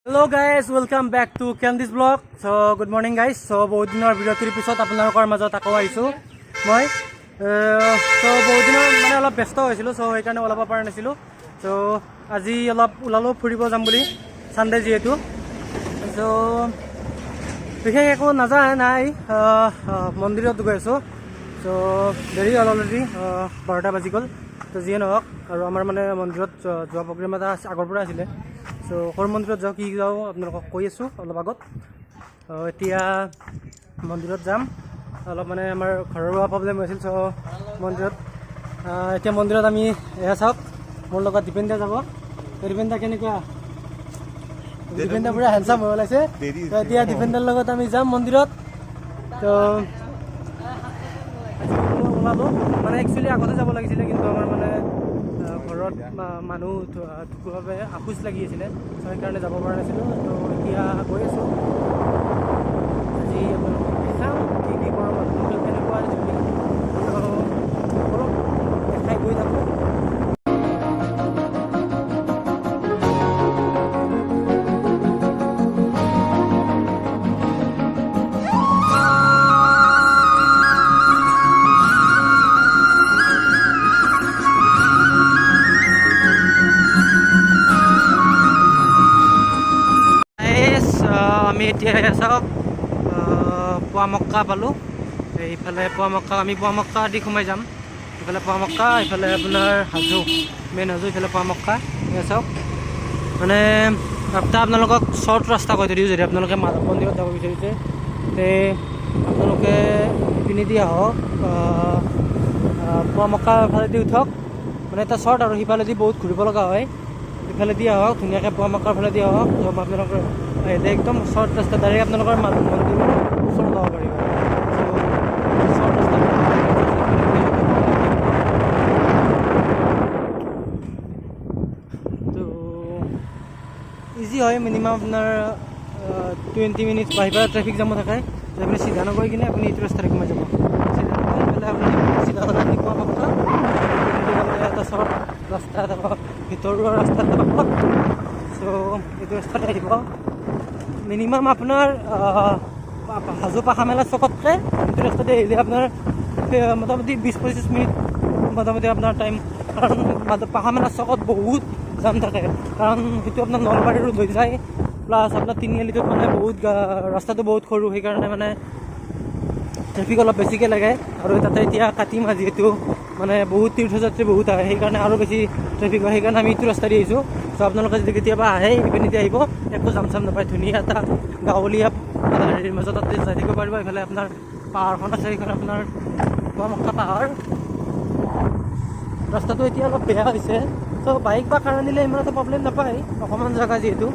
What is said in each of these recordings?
Hello guys, welcome back to Candice Vlog. So good morning guys. So বহুত দিনৰ বিৰতিৰ পিছত আপোনালোকৰ মাজত আকৌ আহিছোঁ মই। So বহুত দিনৰ মানে অলপ ব্যস্ত হৈছিলোঁ, so সেইকাৰণে ওলাব পৰা নাছিলোঁ। So আজি অলপ ওলালোঁ ফুৰিব যাম বুলি, সানডে যিহেতু। So বিশেষ একো নাই, মন্দিৰত গৈ আছোঁ। So দেৰি হ'ল অলৰেডি, 12টা বাজি গ'ল। তো যিয়ে নহওক, আৰু আমাৰ মানে মন্দিৰত যোৱা প্ৰগ্ৰেম এটা আগৰ পৰা আছিলে। চ' সৰু মন্দিৰত যাওঁ, কি যাওঁ আপোনালোকক কৈ আছোঁ অলপ আগত। এতিয়া মন্দিৰত যাম, অলপ মানে আমাৰ ঘৰুৱা প্ৰব্লেম হৈছিল। চ' মন্দিৰত এতিয়া মন্দিৰত আমি এয়া চাওক, মোৰ লগত দীপেন দা যাব। দীপেন দা কেনেকুৱা? দীপেন দা পুৰা হেণ্ডচাম হৈ ওলাইছে। এতিয়া দীপেন দাৰ লগত আমি যাম মন্দিৰত। তো ওলালোঁ মানে একচুৱেলি আগতে যাব লাগিছিলে, কিন্তু আমাৰ মানে ঘৰত মানুহ ঢুকুৱাৰ বাবে আফোচ লাগি আছিলে, চ' সেইকাৰণে যাব পৰা নাছিলোঁ। তো এতিয়া গৈ আছোঁ। আজি আপোনালোকক দেখাম কি কি কৰোঁ, আপোনালোকে কেনেকুৱা জুৰি অলপ দেখাই গৈ থাকোঁ। আমি এতিয়া চাওক পুৱামক্কা পালোঁ। এইফালে পুৱামক্কা, আমি পুৱামক্কা দি সোমাই যাম। ইফালে পুৱামক্কা, ইফালে আপোনাৰ হাজো, মেইন হাজো, ইফালে পুৱামক্কা। এয়া চাওক, মানে আপোনালোকক শ্বৰ্ট ৰাস্তা কৈ দিওঁ। যদি আপোনালোকে মাধৱ মন্দিৰত যাব বিচাৰিছে, তে আপোনালোকে ইপিনে দি আহক, পুৱামক্কাৰ ফালেদি উঠক। মানে এটা শ্বৰ্ট, আৰু সিফালেদি বহুত ঘূৰিব লগা হয়। ইফালে দি আহক, ধুনীয়াকৈ পুৱামক্কাৰ ফালে দি আহক। আপোনালোকৰ একদম শ্বৰ্ট ৰাস্তা, ডাইৰেক্ট আপোনালোকৰ মন্দিৰৰ ওচৰত যাব পাৰিব। শ্বৰ্ট ৰাস্তা তো ইজি হয়। মিনিমাম আপোনাৰ 20 মিনিট। বাহিৰৰ ট্ৰেফিক জামো থাকে, আপুনি চিধা নগৈ কিনে আপুনি এইটো ৰাস্তাৰে সোমাই যাব। চিধা নগৈ পেলাই আপুনি চিধা হ'লে আপুনি পুৱামক্কা, এটা শ্বৰ্ট ৰাস্তা যাব, ভিতৰুৱা ৰাস্তা যাব। চ' এইটো ৰাস্তাতে আহিব। মিনিমাম আপোনাৰ হাজো পাখামেলা চকতকৈ এইটো ৰাস্তাতে আহিলে আপোনাৰ মোটামুটি 20-25 মিনিট মোটামুটি আপোনাৰ টাইম। কাৰণ পাখামেলা চকত বহুত জাম থাকে, কাৰণ সেইটো আপোনাৰ নলবাৰী ৰোড হৈ যায়। প্লাছ আপোনাৰ তিনিআলিটোত মানে বহুত ৰাস্তাটো বহুত সৰু, সেইকাৰণে মানে ট্ৰেফিক অলপ বেছিকৈ লাগে। আৰু তাতে এতিয়া কাতি মাহ যিহেতু, মানে বহুত তীৰ্থযাত্ৰী বহুত আহে, সেইকাৰণে আৰু বেছি ট্ৰেফিক হয়। সেইকাৰণে আমি এইটো ৰাস্তা দি আহিছোঁ। চ' আপোনালোকে যদি কেতিয়াবা আহে ইপিনেদি আহিব, একো জাম চাম নাপায়। ধুনীয়া এটা গাঁৱলীয়া হেৰিৰ মাজত তাতে যাই থাকিব পাৰিব। এইফালে আপোনাৰ পাহাৰখন আছে, এইফালে আপোনাৰ পুৱামক্কা পাহাৰ। ৰাস্তাটো এতিয়া অলপ বেয়া হৈছে, চ' বাইক বা কাৰ আনিলে ইমান এটা প্ৰব্লেম নাপায়, অকণমান জেগা যিহেতু।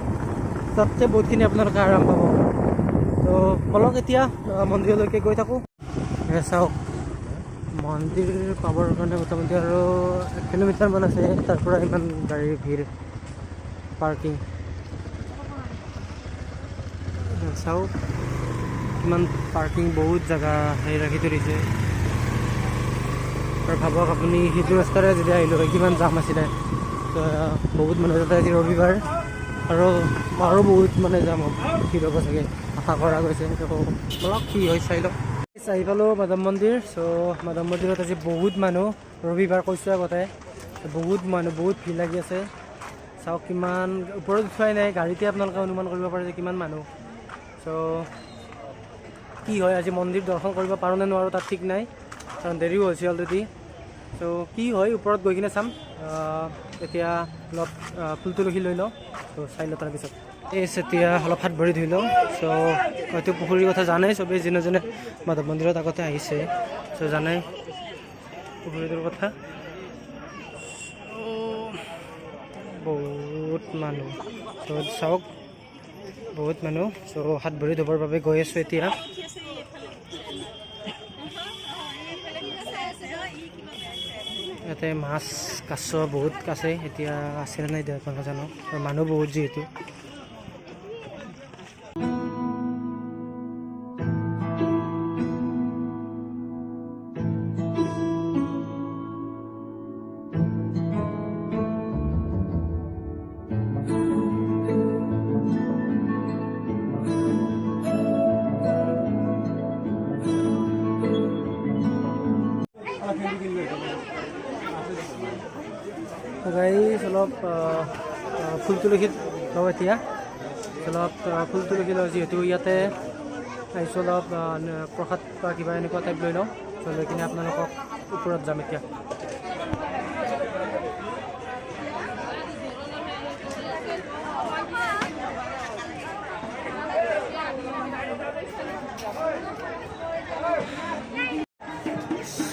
তাতে বহুতখিনি আপোনালোকে আৰাম পাব। ত' বলক এতিয়া মন্দিৰলৈকে গৈ থাকোঁ। চাওক, মন্দিৰ পাবৰ কাৰণে মোটামুটি আৰু 1 কিলোমিটাৰমান আছে। তাৰ পৰা ইমান গাড়ীৰ ভিৰ, পাৰ্কিং। চাওক কিমান পাৰ্কিং, বহুত জেগা হেৰি ৰাখি থৈ দিছে। আৰু ভাবক আপুনি সেইটো ৰাস্তাৰে যদি আহিলোঁ হয়, কিমান জাম আছিলে। বহুত মানুহ তাতে আজি ৰবিবাৰ, আৰু বহুত মানে যাম ভিৰ হ'ব চাগে, আশা কৰা গৈছে। বলক কি হয় চাই লওক। আহি পালোঁ মাধৱ মন্দিৰ। চ' মাধৱ মন্দিৰত আজি বহুত মানুহ, ৰবিবাৰ কৈছোঁ আগতে, বহুত মানুহ, বহুত ভিৰ লাগি আছে। চাওক কিমান, ওপৰত উঠোৱাই নাই, গাড়ীতে আপোনালোকে অনুমান কৰিব পাৰে যে কিমান মানুহ। চ' কি হয় আজি মন্দিৰ দৰ্শন কৰিব পাৰোঁ নে নোৱাৰোঁ তাত ঠিক নাই, কাৰণ দেৰিও হৈছে অলৰেডি। চ' কি হয় ওপৰত গৈ কিনে চাম। এতিয়া অলপ ফুল তুলসী লৈ লওঁ, ত' চাই লওঁ তাৰপিছত। এতিয়া অলপ হাত ভৰি ধুই লওঁ। চ' হয়তো পুখুৰীৰ কথা জানাই চবেই, যোনে যোনে মাধৱ মন্দিৰত আগতে আহিছে, চ' জানাই পুখুৰীটোৰ কথা। বহুত মানুহ, চ' চাওক বহুত মানুহ। চ' হাত ভৰি ধুবৰ বাবে গৈ আছোঁ এতিয়া। ইয়াতে মাছ কাছ বহুত আছে, এতিয়া আছে নে নাই মই নাজানো, আৰু মানুহ বহুত যিহেতু। ফুল তুলসীত লওঁ এতিয়া অলপ ফুল তুলসী লওঁ যিহেতু ইয়াতে আহিছোঁ অলপ প্ৰসাদ বা কিবা এনেকুৱা টাইপ লৈ লওঁ লৈ কিনে আপোনালোকক ওপৰত যাম এতিয়া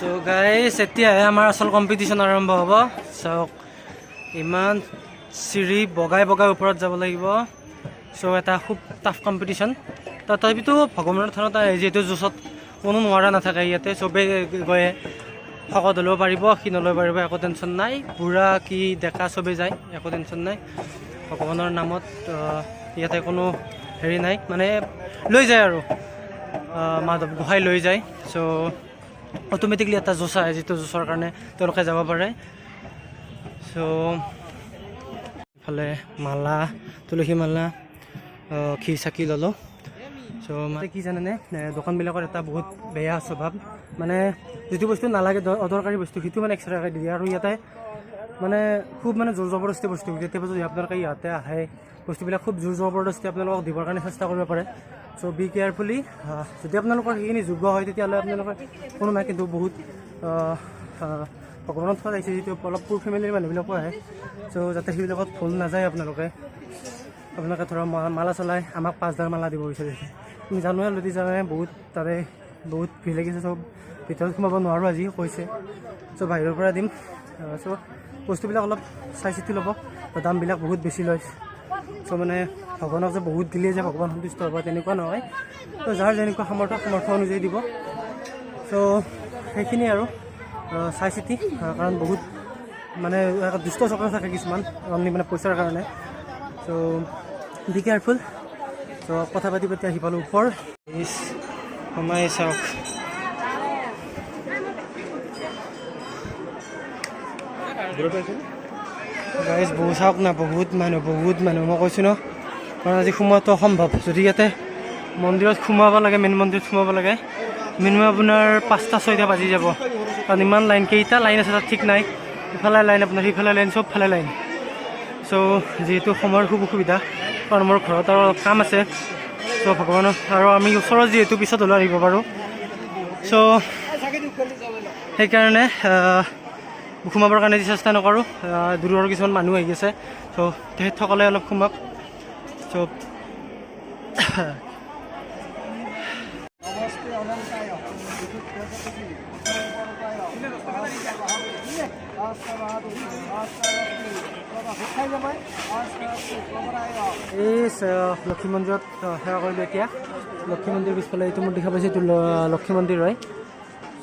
So guys, এতিয়াহে আমাৰ আসল কম্পিটিশ্যন আৰম্ভ হ'ব চাওক ইমান চিৰি বগাই বগাই ওপৰত যাব লাগিব চ' এটা খুব টাফ কম্পিটিশ্যন তথাপিতো ভগৱানৰ থানত যিহেতু জোচত কোনো নোৱাৰা নাথাকে ইয়াতে চবেই গৈ শকত হ'লেও পাৰিব ক্ষীণ হ'লেও পাৰিব একো টেনশ্যন নাই বুঢ়া কি ডেকা চবেই যায় একো টেনশ্যন নাই ভগৱানৰ নামত ইয়াতে কোনো হেৰি নাই মানে লৈ যায় আৰু মাধৱ গোহাঁই লৈ যায় চ' অট'মেটিকলি এটা জোচ আহে যিটো জোচৰ কাৰণে তেওঁলোকে যাব পাৰে চ' ইফালে মালা তুলসী মালা খীৰ চাকি ল'লোঁ চ' মানে কি জানেনে দোকানবিলাকৰ এটা বহুত বেয়া স্বভাৱ মানে যিটো বস্তু নালাগে অদৰকাৰী বস্তু সেইটো মানে এক্সট্ৰাকৈ দিয়ে আৰু ইয়াতে মানে খুব মানে জোৰ জবৰদস্তি বস্তু কেতিয়াবা যদি আপোনালোকে ইয়াতে আহে বস্তুবিলাক খুব জোৰ জবৰদস্তি আপোনালোকক দিবৰ কাৰণে চেষ্টা কৰিব পাৰে চ' বি কেয়াৰফুলি যদি আপোনালোকৰ সেইখিনি যোগ্য হয় তেতিয়াহ'লে আপোনালোকৰ কোনো নাই কিন্তু বহুত ভগৱানৰ থোৱা আহিছে যিটো অলপ পুৰ ফেমিলিৰ মানুহবিলাকো আহে চ' যাতে সেইবিলাকত ভুল নাযায় আপোনালোকে ধৰক মালা চলাই আমাক 5,000 মালা দিব বিচাৰিছে তুমি জানোৱে যদি জানে বহুত তাৰে বহুত ভিৰ লাগিছে চব ভিতৰত সোমাব নোৱাৰোঁ আজি কৈছে চ' বাহিৰৰ পৰা দিম চ' বস্তুবিলাক অলপ চাই চিতি ল'ব দামবিলাক বহুত বেছি লয় চ' মানে ভগৱানক যে বহুত দিলে যে ভগৱান সন্তুষ্ট হ'ব তেনেকুৱা নহয় ত' যাৰ যেনেকুৱা সামৰ্থ্য অনুযায়ী দিব চ' সেইখিনি আৰু চাই চিতি কাৰণ বহুত মানে দুষ্ট চক্ৰ থাকে কিছুমান অনলি মানে পইচাৰ কাৰণে চ' বি কেয়াৰফুল চ' কথা পাতি পাতি আহি পালোঁ ওপৰ সোমাই চাওক গাইজ বহুত চাওক না বহুত মানুহ মই কৈছোঁ ন কাৰণ আজি সোমোৱাটো অসম্ভৱ যদি ইয়াতে মন্দিৰত সোমাব লাগে মেইন মন্দিৰত সোমাব লাগে মিনিমাম আপোনাৰ 5-6টা বাজি যাব কাৰণ ইমান লাইন কেইটা লাইন আছে তাত ঠিক নাই ইফালে লাইন আপোনাৰ সিফালে লাইন চবফালে লাইন চ' যিহেতু সময়ৰ খুব অসুবিধা কাৰণ মোৰ ঘৰত আৰু অলপ কাম আছে চ' ভগৱানৰ আৰু আমি ওচৰত যিহেতু পিছত হ'লেও আহিব পাৰোঁ চ' সেইকাৰণে সোমাবৰ কাৰণে চেষ্টা নকৰোঁ দূৰৰ কিছুমান মানুহ আহি আছে চ' তেখেতসকলে অলপ সোমাওক চ' এই লক্ষী মন্দিৰত সেৱা কৰিলোঁ এতিয়া লক্ষী মন্দিৰ পিছফালে এইটো মোৰ দেখা পাইছোঁ এইটো লক্ষী মন্দিৰ হয়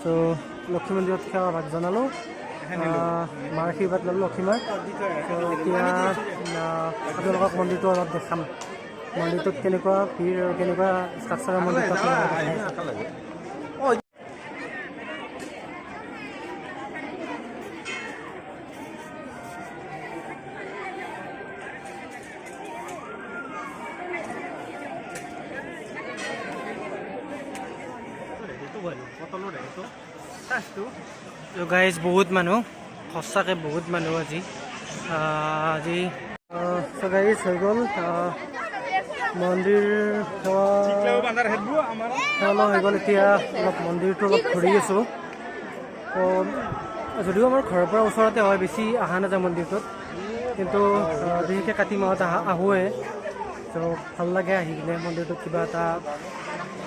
চ' লক্ষী মন্দিৰত সেৱা ভাগ জনালোঁ মাৰ আশীৰ্বাদ ল'লোঁ লক্ষীমাৰ চ' এতিয়া আপোনালোকক মন্দিৰটো অলপ দেখাম মন্দিৰটোত কেনেকুৱা ভিৰ আৰু কেনেকুৱা ষ্ট্ৰাকচাৰৰ মন্দিৰটো গাইজ বহুত মানুহ সঁচাকৈ বহুত মানুহ আজি গাইজ হৈ গ'ল মন্দিৰ সেৱা হৈ গ'ল এতিয়া অলপ মন্দিৰটো অলপ ঘূৰি আছোঁ যদিও আমাৰ ঘৰৰ পৰা ওচৰতে হয় বেছি অহা নাযায় মন্দিৰটোত কিন্তু বিশেষকৈ কাতি মাহত আহোঁৱে ত' ভাল লাগে আহি কিনে মন্দিৰটোত কিবা এটা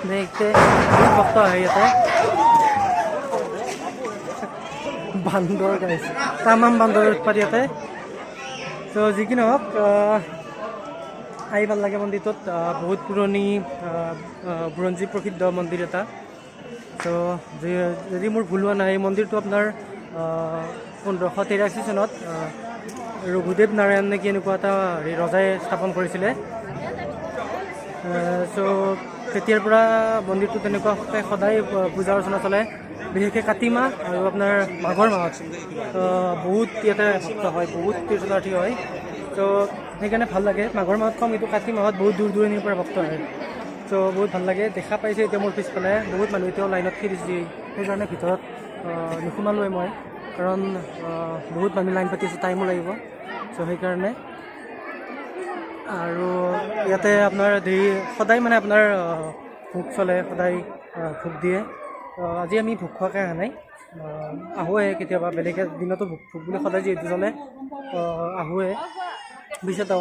বিশেষকৈ বহুত ভক্ত আহে ইয়াতে বান্দৰ গাইছে তামাম বান্দৰ উৎপাত ইয়াতে ত' যি কি নহওক আহি ভাল লাগে মন্দিৰটোত বহুত পুৰণি বুৰঞ্জী প্ৰসিদ্ধ মন্দিৰ এটা ত' যদি মোৰ ভুল হোৱা নাই এই মন্দিৰটো আপোনাৰ 1583 চনত ৰঘুদেৱ নাৰায়ণ নেকি এনেকুৱা এটা ৰজাই স্থাপন কৰিছিলে চ' তেতিয়াৰ পৰা মন্দিৰটো তেনেকুৱাকৈ সদায় পূজা অৰ্চনা চলে বিশেষকৈ কাতি মাহ আৰু আপোনাৰ মাঘৰ মাহত বহুত ইয়াতে ভক্ত হয় বহুত তীৰ্থযাত্ৰী হয় ত' সেইকাৰণে ভাল লাগে মাঘৰ মাহত কম কিন্তু কাতি মাহত বহুত দূৰ দূৰণিৰ পৰা ভক্ত আহে ত' বহুত ভাল লাগে দেখা পাইছে এতিয়া মোৰ পিছফালে বহুত মানুহ এতিয়াও লাইনত খেলিছে সেইকাৰণে ভিতৰত নোসোমালোৱে মই কাৰণ বহুত মানুহ লাইন পাতি আছে টাইমো লাগিব ত' চ' সেইকাৰণে আৰু ইয়াতে আপোনাৰ সদায় মানে আপোনাৰ ভোগ চলে, সদায় ভোগ দিয়ে। আজি আমি ভোগ খোৱাকৈ অহা নাই, আহোঁৱে কেতিয়াবা বেলেগ দিনতো ভোগ বুলি সদায় যিহেতু চলে আহোঁৱে। পিছত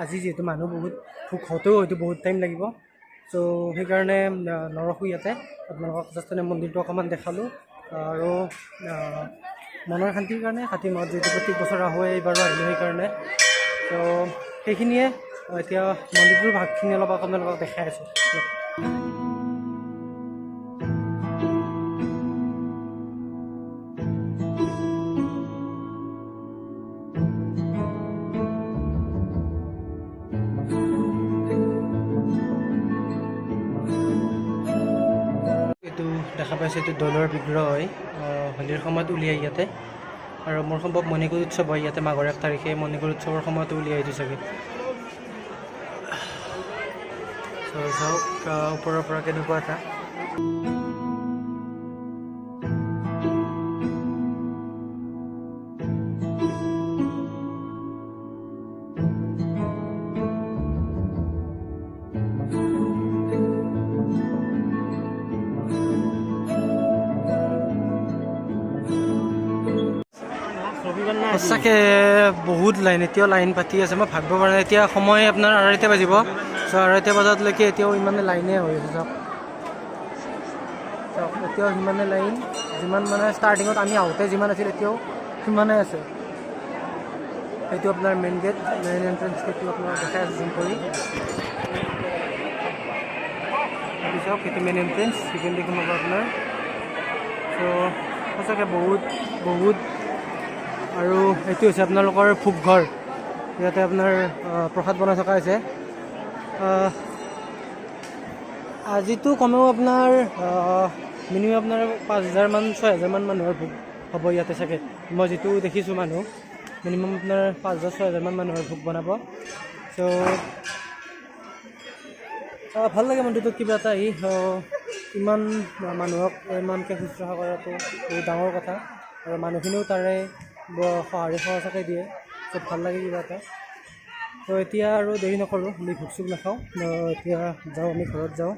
আজি যিহেতু মানুহ বহুত ভোগ হওঁতেও হয়তো বহুত টাইম লাগিব, চ' সেইকাৰণে নৰখোঁ ইয়াতে। আপোনালোকক জাষ্ট মন্দিৰটো অকণমান দেখালোঁ আৰু মনৰ শান্তিৰ কাৰণে কাতি মাহত যিহেতু প্ৰত্যেক বছৰ আহোঁৱে, এইবাৰো আহিলোঁ সেইকাৰণে। ত' সেইখিনিয়ে এতিয়া মন্দিৰটোৰ ভাগখিনি অলপ আপোনালোকক দেখাই আছোঁ। এইটো দেখা পাইছে, এইটো দৌলৰ বিগ্ৰহ হয়, হোলীৰ সময়ত উলিয়াই ইয়াতে। আৰু মোৰ সম্ভৱ মণিকুট উৎসৱ হয় ইয়াতে মাঘৰ 1 তাৰিখে, মণিকুট উৎসৱৰ সময়তো উলিয়াই এইটো চাগে। চাওক ওপৰৰ পৰা কেনেকুৱা এটা সঁচাকৈ বহুত লাইন, এতিয়াও লাইন পাতি আছে। মই ভাবিব পৰা নাই, এতিয়া সময় আপোনাৰ 2:30 বাজিব। চ' 2:30 বজালৈকে এতিয়াও ইমানে লাইনে হৈ আছে। চাওক এতিয়াও সিমানে লাইন, যিমান মানে ষ্টাৰ্টিঙত আমি আহোঁতে যিমান আছিল এতিয়াও সিমানে আছে। এইটো আপোনাৰ মেইন গেট, মেইন এণ্ট্ৰেঞ্চ গেটটো আপোনাৰ দেখাই আছে জুম কৰি। চাওক এইটো মেইন এণ্ট্ৰেঞ্চ, চিকেন দেখোন হ'ব আপোনাৰ। চ' সঁচাকৈ বহুত আৰু এইটো হৈছে আপোনালোকৰ ভোগঘৰ। ইয়াতে আপোনাৰ প্ৰসাদ বনাই থকা হৈছে। আজিতো কমেও আপোনাৰ মিনিমাম আপোনাৰ 5,000 6,000 মানুহৰ ভোগ হ'ব ইয়াতে চাগে। মই যিটো দেখিছোঁ মানুহ, মিনিমাম আপোনাৰ 5,000 6,000 মানুহৰ ভোগ বনাব। চ' ভাল লাগে মন্দিৰটোত কিবা এটা আহি। ইমান মানুহক ইমানকৈ শুশ্ৰূষা কৰাটো বহুত ডাঙৰ কথা, আৰু মানুহখিনিও তাৰে সঁচাকৈ দিয়ে। চব ভাল লাগে কিবা এটা। তো এতিয়া আৰু দেৰি নকৰোঁ, আমি ভোগ চোগ নাখাওঁ, এতিয়া যাওঁ, আমি ঘৰত যাওঁ।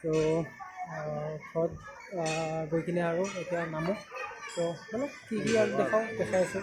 তো ঘৰত গৈ কিনে আৰু এতিয়া নামো। তো মানে কি আৰু দেখাই আছোঁ।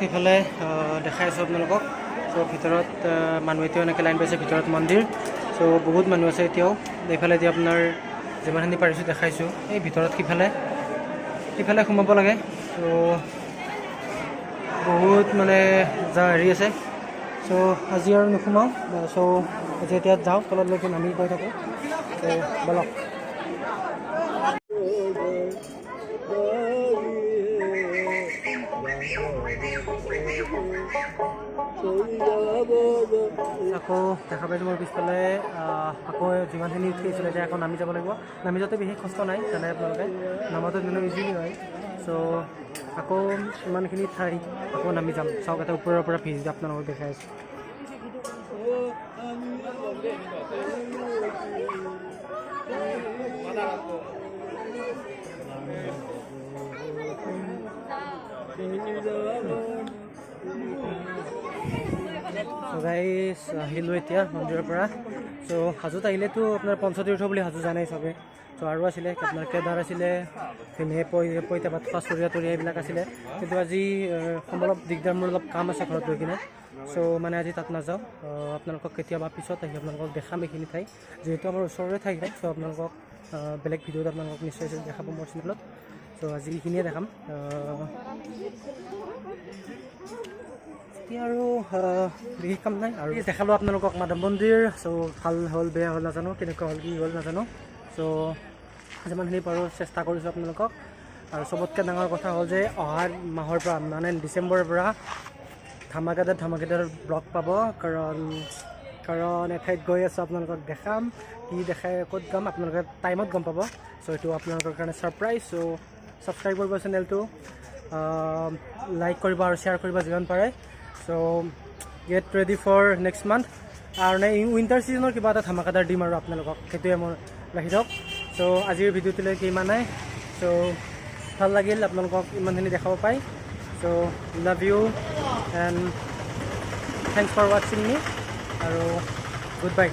সেইফালে দেখাই আছোঁ আপোনালোকক। চ' ভিতৰত মানুহ এতিয়াও এনেকৈ লাইন পাইছে, ভিতৰত মন্দিৰ। চ' বহুত মানুহ আছে এতিয়াও। এইফালে এতিয়া আপোনাৰ যিমানখিনি পাৰিছোঁ দেখাইছোঁ। এই ভিতৰত সিফালে সোমাব লাগে। চ' বহুত মানে হেৰি আছে। চ' আজি আৰু নোসোমাওঁ। চ' আজি এতিয়া যাওঁ, তললৈকে নামি গৈ থাকোঁ। চ' বলক। আকৌ দেখা পাইছোঁ মোৰ পিছফালে আকৌ যিমানখিনি উঠি আছিলে এতিয়া আকৌ নামি যাব লাগিব। নামি যাওঁতে বিশেষ কষ্ট নাই, জানে আপোনালোকে, নামাটো ইমান ইজিলি হয়। চ' আকৌ ইমানখিনি ঠাই আকৌ নামি যাম। চাওক এটা ওপৰৰ পৰা ভিজ আপোনালোকক দেখাই আছোঁ। গাইজ আহিলোঁ এতিয়া মন্দিৰৰ পৰা। চ' হাজোত আহিলেতো আপোনাৰ পঞ্চতীৰ্থ বুলি হাজো জানেই চবে। চ' আৰু আছিলে আপোনাৰ কেদাৰ আছিলে, পইতাভাত খোৱা চৰিয়া তৰিয়া এইবিলাক আছিলে। কিন্তু আজি অলপ দিগদাৰ, মোৰ অলপ কাম আছে ঘৰত গৈ কিনে। চ' মানে আজি তাত নাযাওঁ। আপোনালোকক কেতিয়াবা পিছত আহি আপোনালোকক দেখাম এইখিনি ঠাই, যিহেতু আমাৰ ওচৰৰে ঠাই হয়। চ' আপোনালোকক বেলেগ ভিডিঅ'ত আপোনালোকক নিশ্চয় দেখাব মোৰ চেনেলত। চ' চ' আজি এইখিনিয়ে দেখাম এতিয়া আৰু বিশেষ কাম নাই আৰু দেখালোঁ আপোনালোকক মাধৱ মন্দিৰ চ' ভাল হ'ল বেয়া হ'ল নাজানো কেনেকুৱা হ'ল কি হ'ল নাজানো চ' যিমানখিনি পাৰোঁ চেষ্টা কৰিছোঁ আপোনালোকক আৰু চবতকৈ ডাঙৰ কথা হ'ল যে অহা মাহৰ পৰা মানে ডিচেম্বৰৰ পৰা ধামাকাদাৰ ব্লগ পাব কাৰণ এঠাইত গৈ আছোঁ আপোনালোকক দেখাম কি দেখাই ক'ত যাম আপোনালোকে টাইমত গম পাব চ' এইটো আপোনালোকৰ কাৰণে ছাৰপ্ৰাইজ চ' ছাবস্ক্ৰাইব কৰিব চেনেলটো লাইক কৰিব আৰু শ্বেয়াৰ কৰিব যিমান পাৰে so' get ready for next month আৰু উইণ্টাৰ ছিজনৰ কিবা এটা ধামাকাদাৰ দিম আৰু আপোনালোকক সেইটোৱে মই ৰাখি থওক চ' আজিৰ ভিডিঅ'টোলৈকে ইমানেই চ' ভাল লাগিল আপোনালোকক ইমানখিনি দেখাব পাই so' love you and thanks for ৱাচিং মি আৰু গুড বাই